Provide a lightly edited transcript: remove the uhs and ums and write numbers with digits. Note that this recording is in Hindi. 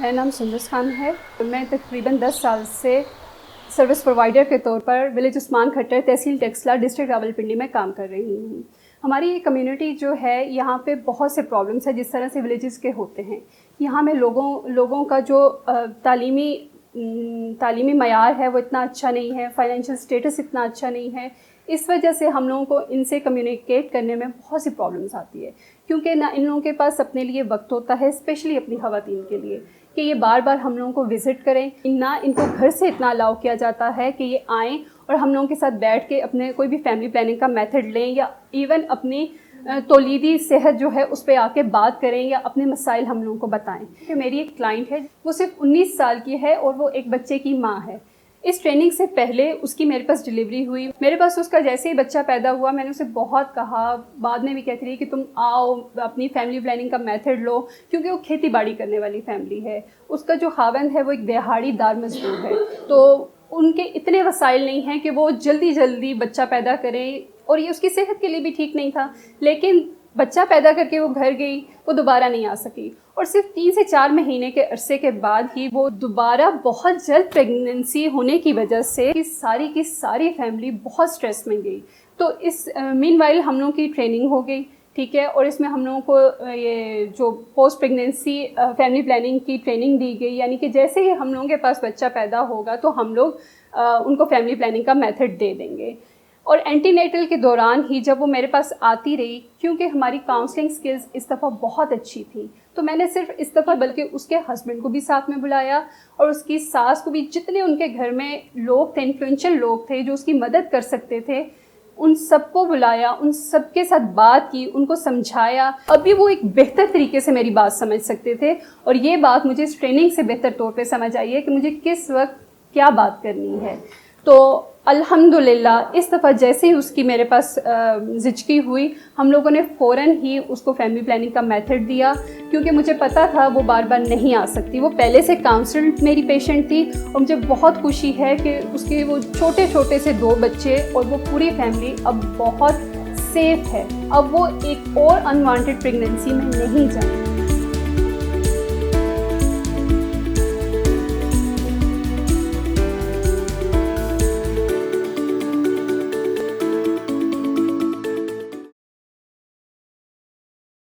मेरा नाम सुंदस खान है। मैं तकरीबन 10 साल से सर्विस प्रोवाइडर के तौर पर विलेज उस्मान खट्टर, तहसील टेक्सला, डिस्ट्रिक्ट रावलपिंडी में काम कर रही हूँ। हमारी ये कम्युनिटी जो है, यहाँ पे बहुत से प्रॉब्लम्स हैं जिस तरह से विलेजेस के होते हैं। यहाँ में लोगों का जो तालीमी मयार है वो इतना अच्छा नहीं है, फाइनेंशियल स्टेटस इतना अच्छा नहीं है। इस वजह से हम लोगों को इनसे कम्युनिकेट करने में बहुत सी प्रॉब्लम्स आती है, क्योंकि ना इन लोगों के पास अपने लिए वक्त होता है, स्पेशली अपनी ख़वातीन के लिए, कि ये बार बार हम लोगों को विज़िट करें। ना इनको घर से इतना अलाउ किया जाता है कि ये आएँ और हम लोगों के साथ बैठ के अपने कोई भी फैमिली प्लानिंग का मेथड लें, या इवन अपनी तौलीदी सेहत जो है उस पर आके बात करें या अपने मसाइल हम लोगों को बताएं। कि मेरी एक क्लाइंट है, वो सिर्फ 19 साल की है और वो एक बच्चे की माँ है। इस ट्रेनिंग से पहले उसकी मेरे पास डिलीवरी हुई। मेरे पास उसका जैसे ही बच्चा पैदा हुआ, मैंने उसे बहुत कहा, बाद में भी कहती रही कि तुम आओ, अपनी फैमिली प्लानिंग का मेथड लो, क्योंकि वो खेती बाड़ी करने वाली फैमिली है। उसका जो खावंद है वो एक दिहाड़ीदार मजदूर है, तो उनके इतने वसाइल नहीं हैं कि वो जल्दी जल्दी बच्चा पैदा करें, और ये उसकी सेहत के लिए भी ठीक नहीं था। लेकिन बच्चा पैदा करके वो घर गई, वो दोबारा नहीं आ सकी, और सिर्फ 3 से 4 महीने के अरसे के बाद ही वो दोबारा बहुत जल्द प्रेगनेंसी होने की वजह से की सारी फैमिली बहुत स्ट्रेस में गई। तो इस मीनवाइल हम लोगों की ट्रेनिंग हो गई, ठीक है, और इसमें हम लोगों को ये जो पोस्ट प्रेगनेंसी फैमिली प्लानिंग की ट्रेनिंग दी गई, यानी कि जैसे ही हम लोगों के पास बच्चा पैदा होगा तो हम लोग उनको फैमिली प्लानिंग का मेथड दे देंगे। और एंटीनेटल के दौरान ही जब वो मेरे पास आती रही, क्योंकि हमारी काउंसलिंग स्किल्स इस दफ़ा बहुत अच्छी थी, तो मैंने सिर्फ इस दफ़ा बल्कि उसके हस्बैंड को भी साथ में बुलाया और उसकी सास को भी, जितने उनके घर में लोग थे, इन्फ्लुएंशियल लोग थे जो उसकी मदद कर सकते थे, उन सबको बुलाया, उन सबके साथ बात की, उनको समझाया। अभी वो एक बेहतर तरीके से मेरी बात समझ सकते थे, और ये बात मुझे इस ट्रेनिंग से बेहतर तौर पे समझ आई है कि मुझे किस वक्त क्या बात करनी है। तो अल्हम्दुलिल्लाह इस दफ़ा जैसे ही उसकी मेरे पास ज़िचकी हुई, हम लोगों ने फ़ौरन ही उसको फैमिली प्लानिंग का मेथड दिया, क्योंकि मुझे पता था वो बार बार नहीं आ सकती। वो पहले से काउंसल्ड मेरी पेशेंट थी, और मुझे बहुत खुशी है कि उसके वो छोटे छोटे से 2 बच्चे और वो पूरी फैमिली अब बहुत सेफ़ है। अब वो एक और अनवांटेड प्रेगनेंसी में नहीं जाएगी।